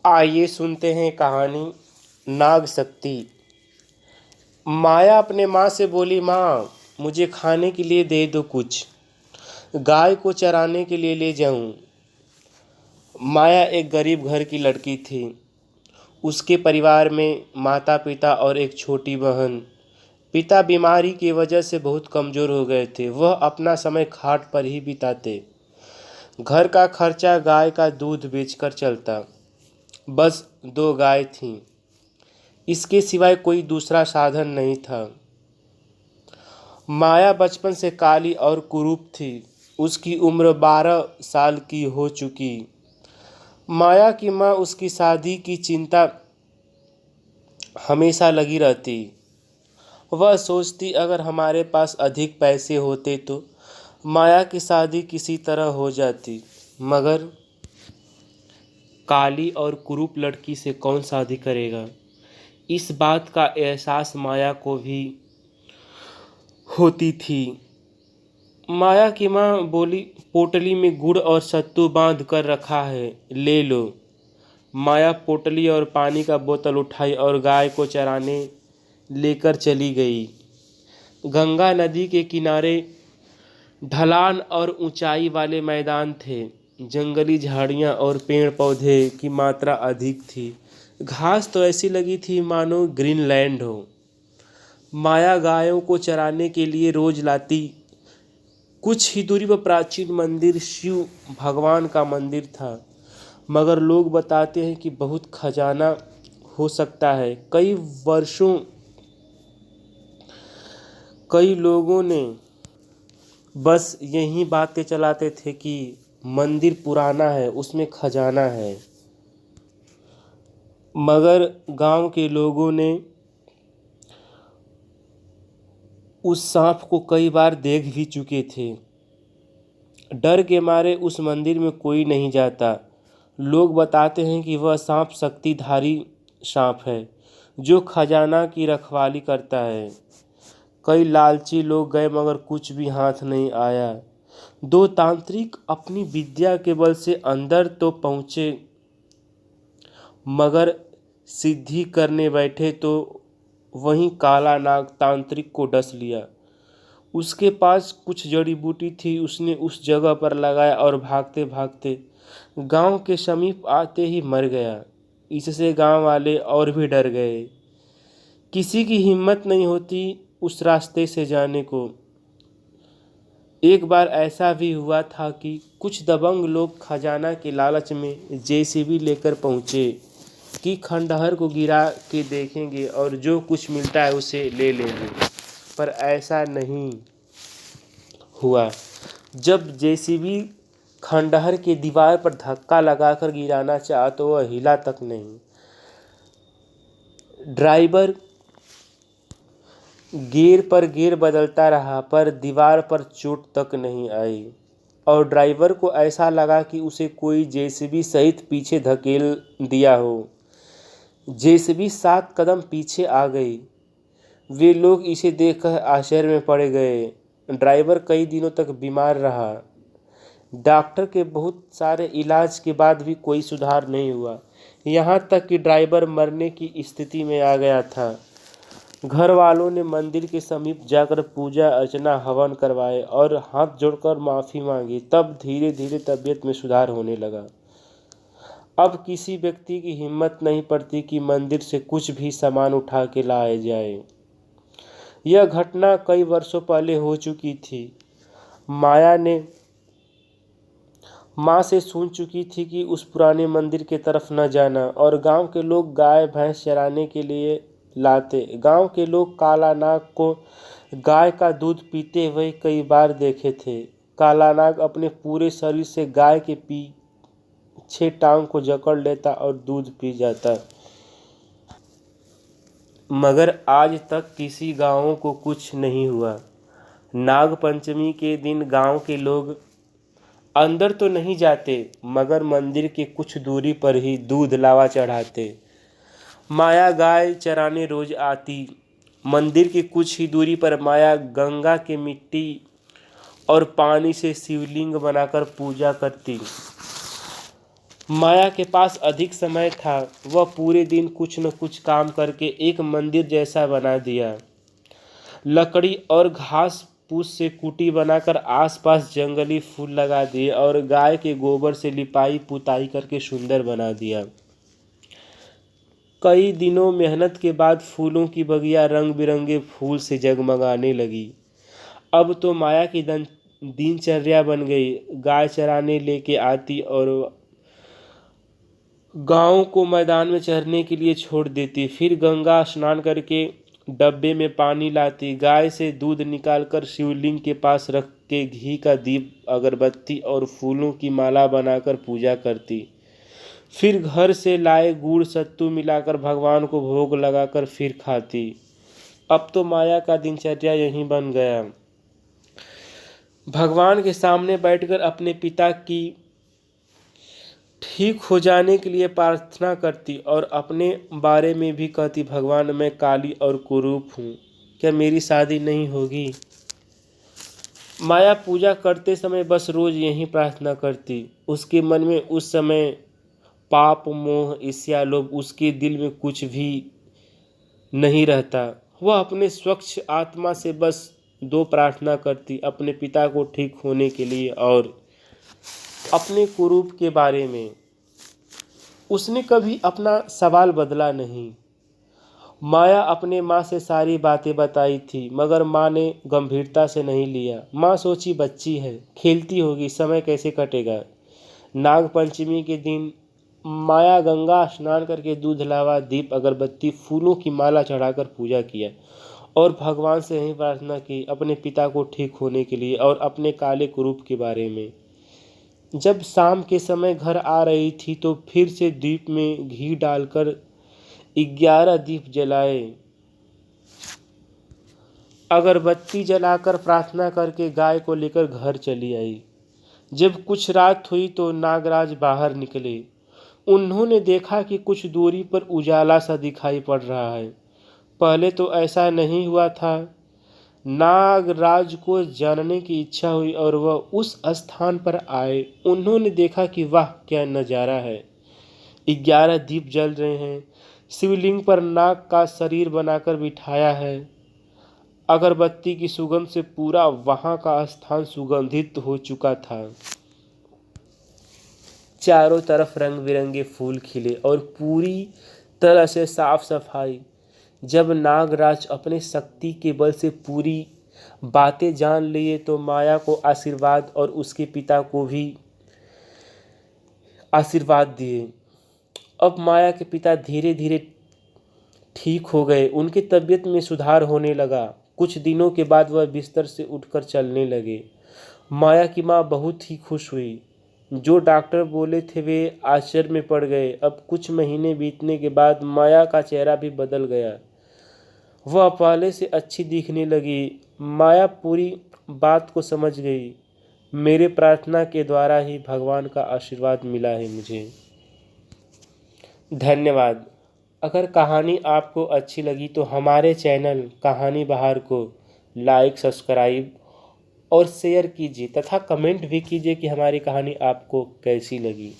आइए सुनते हैं कहानी नाग शक्ति। माया अपने माँ से बोली, माँ मुझे खाने के लिए दे दो, कुछ गाय को चराने के लिए ले जाऊं। माया एक गरीब घर की लड़की थी। उसके परिवार में माता पिता और एक छोटी बहन। पिता बीमारी की वजह से बहुत कमज़ोर हो गए थे। वह अपना समय खाट पर ही बिताते। घर का खर्चा गाय का दूध बेचकर चलता। बस 2 गाय थीं। इसके सिवाय कोई दूसरा साधन नहीं था। माया बचपन से काली और कुरूप थी। उसकी उम्र 12 साल की हो चुकी। माया की माँ उसकी शादी की चिंता हमेशा लगी रहती। वह सोचती, अगर हमारे पास अधिक पैसे होते तो माया की शादी किसी तरह हो जाती, मगर काली और कुरूप लड़की से कौन शादी करेगा। इस बात का एहसास माया को भी होती थी। माया की माँ बोली, पोटली में गुड़ और सत्तू बांध कर रखा है, ले लो। माया पोटली और पानी का बोतल उठाई और गाय को चराने लेकर चली गई। गंगा नदी के किनारे ढलान और ऊंचाई वाले मैदान थे। जंगली झाड़ियाँ और पेड़ पौधे की मात्रा अधिक थी। घास तो ऐसी लगी थी मानो ग्रीनलैंड हो। माया गायों को चराने के लिए रोज लाती। कुछ ही दूरी पर प्राचीन मंदिर शिव भगवान का मंदिर था, मगर लोग बताते हैं कि बहुत खजाना हो सकता है। कई लोगों ने बस यही बातें चलाते थे कि मंदिर पुराना है, उसमें खजाना है। मगर गांव के लोगों ने उस सांप को कई बार देख भी चुके थे। डर के मारे उस मंदिर में कोई नहीं जाता। लोग बताते हैं कि वह सांप शक्तिधारी सांप है, जो खजाना की रखवाली करता है। कई लालची लोग गए, मगर कुछ भी हाथ नहीं आया। 2 तांत्रिक अपनी विद्या के बल से अंदर तो पहुँचे, मगर सिद्धि करने बैठे तो वहीं काला नाग तांत्रिक को डस लिया। उसके पास कुछ जड़ी बूटी थी, उसने उस जगह पर लगाया और भागते भागते गांव के समीप आते ही मर गया। इससे गांव वाले और भी डर गए। किसी की हिम्मत नहीं होती उस रास्ते से जाने को। एक बार ऐसा भी हुआ था कि कुछ दबंग लोग खजाना के लालच में जेसीबी लेकर पहुंचे कि खंडहर को गिरा के देखेंगे और जो कुछ मिलता है उसे ले लेंगे, पर ऐसा नहीं हुआ। जब जेसीबी खंडहर के दीवार पर धक्का लगाकर गिराना चाहा तो वह हिला तक नहीं। ड्राइवर गियर पर गियर बदलता रहा, पर दीवार पर चोट तक नहीं आई। और ड्राइवर को ऐसा लगा कि उसे कोई जेसीबी सहित पीछे धकेल दिया हो। जेसीबी 7 कदम पीछे आ गई। वे लोग इसे देखकर आश्चर्य में पड़ गए। ड्राइवर कई दिनों तक बीमार रहा। डॉक्टर के बहुत सारे इलाज के बाद भी कोई सुधार नहीं हुआ। यहाँ तक कि ड्राइवर मरने की स्थिति में आ गया था। घर वालों ने मंदिर के समीप जाकर पूजा अर्चना हवन करवाए और हाथ जोड़कर माफ़ी मांगी। तब धीरे धीरे तबीयत में सुधार होने लगा। अब किसी व्यक्ति की हिम्मत नहीं पड़ती कि मंदिर से कुछ भी सामान उठा के लाया जाए। यह घटना कई वर्षों पहले हो चुकी थी। माया ने माँ से सुन चुकी थी कि उस पुराने मंदिर के तरफ न जाना, और गांव के लोग गाय भैंस चराने के लिए लाते। गांव के लोग काला नाग को गाय का दूध पीते हुए कई बार देखे थे। काला नाग अपने पूरे शरीर से गाय के पीछे टांग को जकड़ लेता और दूध पी जाता। मगर आज तक किसी गांव को कुछ नहीं हुआ। नाग पंचमी के दिन गांव के लोग अंदर तो नहीं जाते, मगर मंदिर के कुछ दूरी पर ही दूध लावा चढ़ाते। माया गाय चराने रोज आती। मंदिर की कुछ ही दूरी पर माया गंगा के मिट्टी और पानी से शिवलिंग बनाकर पूजा करती। माया के पास अधिक समय था। वह पूरे दिन कुछ न कुछ काम करके एक मंदिर जैसा बना दिया। लकड़ी और घास फूस से कुटी बनाकर आसपास जंगली फूल लगा दिए और गाय के गोबर से लिपाई पुताई करके सुंदर बना दिया। कई दिनों मेहनत के बाद फूलों की बगिया रंग बिरंगे फूल से जगमगाने लगी। अब तो माया की दिनचर्या बन गई। गाय चराने लेके आती और गांव को मैदान में चरने के लिए छोड़ देती। फिर गंगा स्नान करके डब्बे में पानी लाती। गाय से दूध निकालकर शिवलिंग के पास रख के घी का दीप अगरबत्ती और फूलों की माला बनाकर पूजा करती। फिर घर से लाए गुड़ सत्तू मिलाकर भगवान को भोग लगाकर फिर खाती। अब तो माया का दिनचर्या यही बन गया। भगवान के सामने बैठकर अपने पिता की ठीक हो जाने के लिए प्रार्थना करती और अपने बारे में भी कहती, भगवान मैं काली और कुरूप हूँ, क्या मेरी शादी नहीं होगी। माया पूजा करते समय बस रोज यही प्रार्थना करती। उसके मन में उस समय पाप मोह ईर्ष्या लोभ उसके दिल में कुछ भी नहीं रहता। वह अपने स्वच्छ आत्मा से बस दो प्रार्थना करती, अपने पिता को ठीक होने के लिए और अपने कुरूप के बारे में। उसने कभी अपना सवाल बदला नहीं। माया अपने माँ से सारी बातें बताई थी मगर माँ ने गंभीरता से नहीं लिया। माँ सोची बच्ची है, खेलती होगी, समय कैसे कटेगा। नाग पंचमी के दिन माया गंगा स्नान करके दूध लावा दीप अगरबत्ती फूलों की माला चढ़ाकर पूजा किया और भगवान से यही प्रार्थना की अपने पिता को ठीक होने के लिए और अपने काले कुरूप के बारे में। जब शाम के समय घर आ रही थी तो फिर से दीप में घी डालकर 11 दीप जलाए। अगरबत्ती जलाकर प्रार्थना करके गाय को लेकर घर चली आई। जब कुछ रात हुई तो नागराज बाहर निकले। उन्होंने देखा कि कुछ दूरी पर उजाला सा दिखाई पड़ रहा है। पहले तो ऐसा नहीं हुआ था। नागराज को जानने की इच्छा हुई और वह उस स्थान पर आए। उन्होंने देखा कि वाह क्या नज़ारा है। 11 दीप जल रहे हैं। शिवलिंग पर नाग का शरीर बनाकर बिठाया है। अगरबत्ती की सुगंध से पूरा वहां का स्थान सुगंधित हो चुका था। चारों तरफ रंग बिरंगे फूल खिले और पूरी तरह से साफ सफाई। जब नागराज अपने शक्ति के बल से पूरी बातें जान लिए तो माया को आशीर्वाद और उसके पिता को भी आशीर्वाद दिए। अब माया के पिता धीरे धीरे ठीक हो गए। उनकी तबीयत में सुधार होने लगा। कुछ दिनों के बाद वह बिस्तर से उठकर चलने लगे। माया की माँ बहुत ही खुश हुई। जो डॉक्टर बोले थे वे आश्चर्य में पड़ गए। अब कुछ महीने बीतने के बाद माया का चेहरा भी बदल गया। वह पहले से अच्छी दिखने लगी। माया पूरी बात को समझ गई। मेरे प्रार्थना के द्वारा ही भगवान का आशीर्वाद मिला है मुझे। धन्यवाद। अगर कहानी आपको अच्छी लगी तो हमारे चैनल कहानी बहार को लाइक सब्सक्राइब और शेयर कीजिए तथा कमेंट भी कीजिए कि हमारी कहानी आपको कैसी लगी।